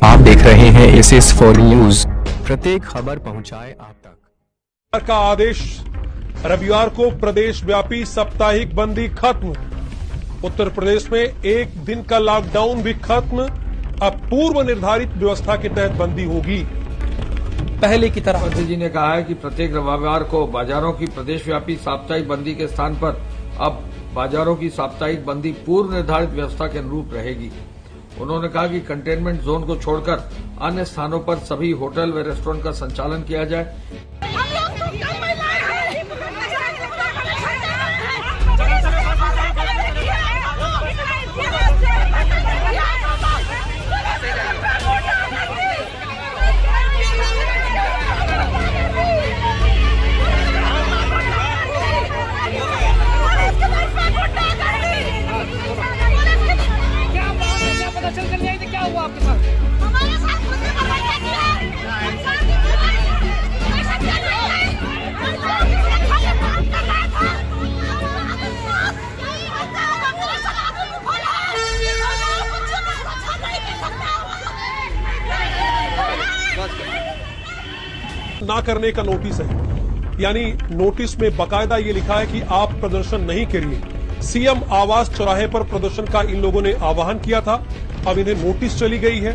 आप देख रहे हैं SS4 न्यूज। प्रत्येक खबर पहुंचाए आप तक। का आदेश, रविवार को प्रदेश व्यापी साप्ताहिक बंदी खत्म। उत्तर प्रदेश में एक दिन का लॉकडाउन भी खत्म। अब पूर्व निर्धारित व्यवस्था के तहत बंदी होगी पहले की तरह। मंत्री जी ने कहा है कि प्रत्येक रविवार को बाजारों की प्रदेशव्यापी साप्ताहिक बंदी के स्थान पर अब बाजारों की साप्ताहिक बंदी पूर्व निर्धारित व्यवस्था के अनुरूप रहेगी। उन्होंने कहा कि कंटेनमेंट जोन को छोड़कर अन्य स्थानों पर सभी होटल व रेस्टोरेंट का संचालन किया जाए। क्या हुआ आपके साथ? हमारे साथ कुछ नहीं ना करने का नोटिस है, यानी नोटिस में बाकायदा ये लिखा है कि आप प्रदर्शन नहीं करिए। सीएम आवास चौराहे पर प्रदर्शन का इन लोगों ने आह्वान किया था, अब इन्हें नोटिस चली गई है।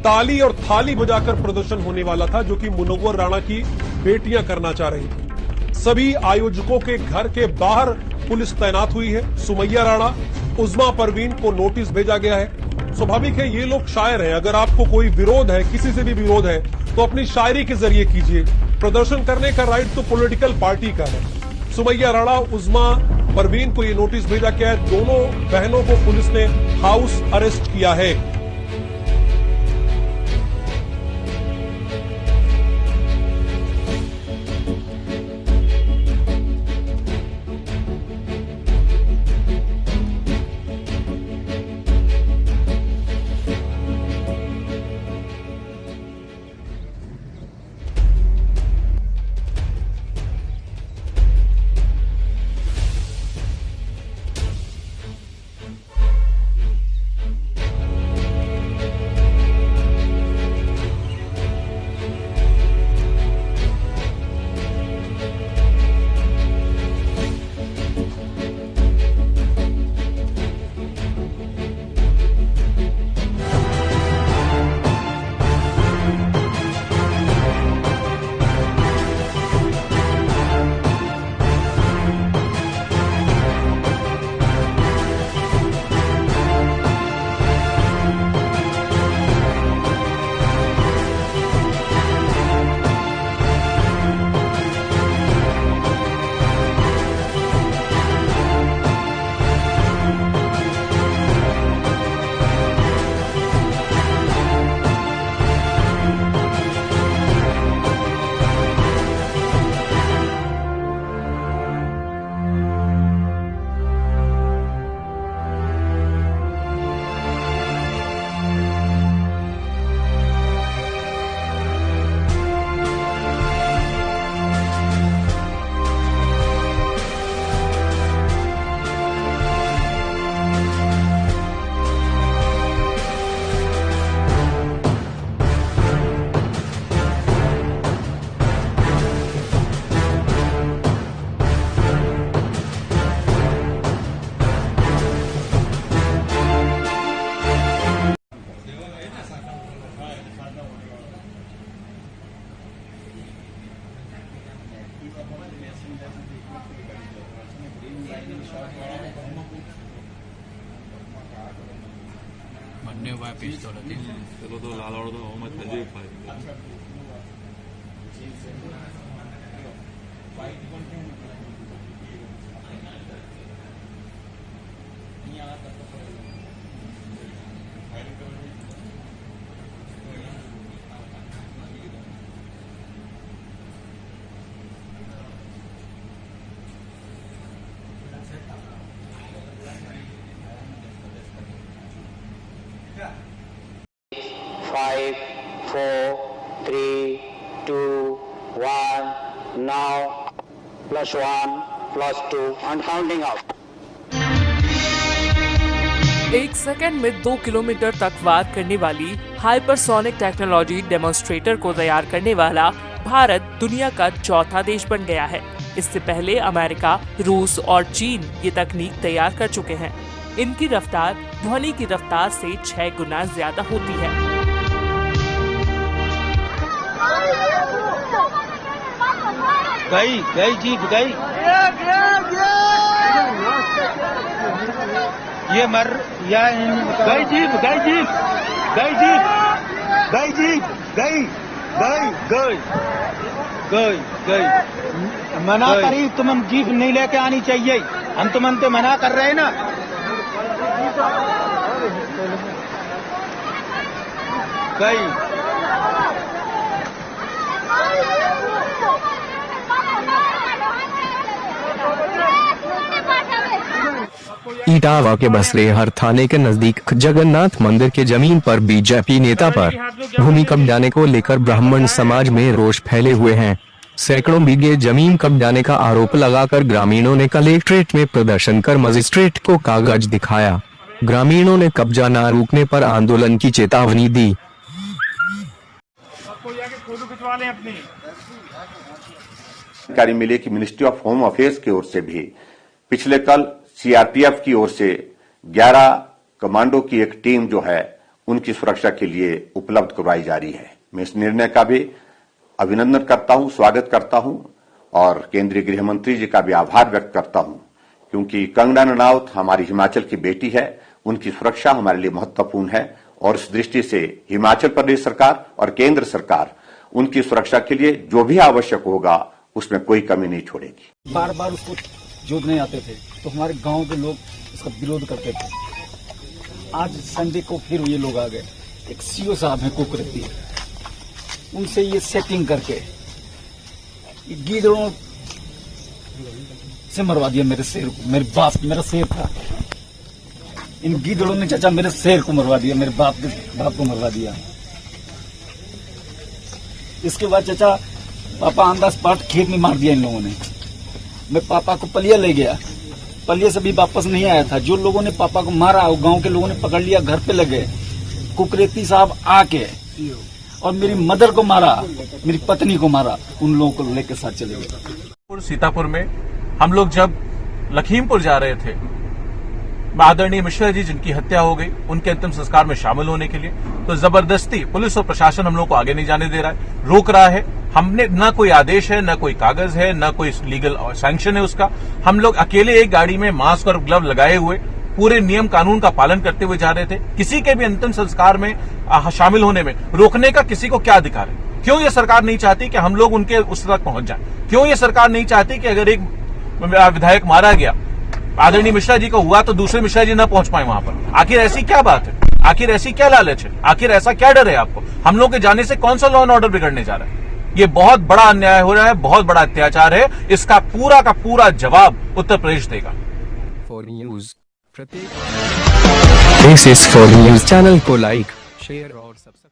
ताली और थाली बजाकर प्रदर्शन होने वाला था, जो कि मुनव्वर राणा की बेटियां करना चाह रही थी। सभी आयोजकों के घर के बाहर पुलिस तैनात हुई है। सुमैया राणा, उज़मा परवीन को नोटिस भेजा गया है। स्वाभाविक है, ये लोग शायर हैं। अगर आपको कोई विरोध है, किसी से भी विरोध है, तो अपनी शायरी के जरिए कीजिए। प्रदर्शन करने का राइट तो पॉलिटिकल पार्टी का है। सुमैया राणा, उज़मा परवीन को ये नोटिस भेजा गया है। दोनों बहनों को पुलिस ने हाउस अरेस्ट किया है। બંને વાય પિસ્તોલ હતી પેલો તો લાલાવાળો તો હોમાં થઈ જાય. Five, 4, 3, 2, 1. Now +1, +2 and counting up. एक सेकंड में 2 किलोमीटर तक वार करने वाली हाइपरसोनिक टेक्नोलॉजी डेमोन्स्ट्रेटर को तैयार करने वाला भारत दुनिया का चौथा देश बन गया है। इससे पहले अमेरिका, रूस और चीन ये तकनीक तैयार कर चुके हैं। इनकी रफ्तार ध्वनि की रफ्तार से 6 गुना ज्यादा होती है। गई जीप गई, ये मर या गई जीप गई जीप गई जीप गई जीप गई गई गई गई गई मना करी, तुम जीप नहीं लेके आनी चाहिए। हम तुमसे मना कर रहे हैं ना। गई इटावा के बसलेहर थाने के नजदीक जगन्नाथ मंदिर के जमीन पर बीजेपी नेता पर भूमि कब्जाने को लेकर ब्राह्मण समाज में रोष फैले हुए हैं। सैकड़ों बीघे जमीन कब्जाने का आरोप लगाकर ग्रामीणों ने कलेक्ट्रेट में प्रदर्शन कर मजिस्ट्रेट को कागज दिखाया। ग्रामीणों ने कब्जा न रोकने पर आंदोलन की चेतावनी दी। जानकारी मिली कि मिनिस्ट्री ऑफ होम अफेयर्स की ओर से भी पिछले कल सीआरपीएफ की ओर से 11 कमांडो की एक टीम जो है उनकी सुरक्षा के लिए उपलब्ध करवाई जा रही है। मैं इस निर्णय का भी अभिनंदन करता हूं, स्वागत करता हूं और केंद्रीय गृह मंत्री जी का भी आभार व्यक्त करता हूं, क्योंकि कंगना रनौत हमारी हिमाचल की बेटी है, उनकी सुरक्षा हमारे लिए महत्वपूर्ण है और इस दृष्टि से हिमाचल प्रदेश सरकार और केंद्र सरकार उनकी सुरक्षा के लिए जो भी आवश्यक होगा उसमें कोई कमी नहीं छोड़ेगी। बार बार उसको जोड़ने आते थे तो हमारे गांव के लोग इसका विरोध करते थे। आज संडे को फिर ये लोग आ गए। एक सीओ साहब है कुकरती, उनसे ये सेटिंग करके गीदड़ों से मरवा दिया मेरे शेर को। मेरे बाप, मेरा शेर था, इन गीदड़ों ने चाचा मेरे शेर को मरवा दिया, मेरे बाप को मरवा दिया। इसके बाद चाचा पापा ऑन द स्पॉट खेत में मार दिया इन लोगों ने। मैं पापा को पलिया ले गया, पलिया से भी वापस नहीं आया था। जो लोगों ने पापा को मारा वो गांव के लोगों ने पकड़ लिया, घर पे लगे। कुकरेती साहब आके और मेरी मदर को मारा, मेरी पत्नी को मारा, उन लोगों को लेकर साथ चले गए। सीतापुर में हम लोग जब लखीमपुर जा रहे थे, आदरणीय मिश्रा जी जिनकी हत्या हो गई, उनके अंतिम संस्कार में शामिल होने के लिए, तो जबरदस्ती पुलिस और प्रशासन हम लोग को आगे नहीं जाने दे रहा है, रोक रहा है। हमने न कोई आदेश है, न कोई कागज है, न कोई लीगल सैंक्शन है उसका। हम लोग अकेले एक गाड़ी में मास्क और ग्लव लगाए हुए पूरे नियम कानून का पालन करते हुए जा रहे थे। किसी के भी अंतिम संस्कार में शामिल होने में रोकने का किसी को क्या अधिकार है? क्यों ये सरकार नहीं चाहती कि हम लोग उनके उस तक पहुंच जाए? क्यों ये सरकार नहीं चाहती कि अगर एक विधायक मारा गया, आदरणीय मिश्रा जी को हुआ, तो दूसरे मिश्रा जी न पहुंच पाए वहां पर? आखिर ऐसी क्या बात है? आखिर ऐसी क्या लालच है? आखिर ऐसा क्या डर है आपको? हम लोग के जाने से कौन सा लॉ एंड ऑर्डर बिगड़ने जा रहा है? ये बहुत बड़ा अन्याय हो रहा है, बहुत बड़ा अत्याचार है। इसका पूरा का पूरा जवाब उत्तर प्रदेश देगा। फॉर न्यूज प्रत्येक चैनल को लाइक, शेयर और सब्सक्राइब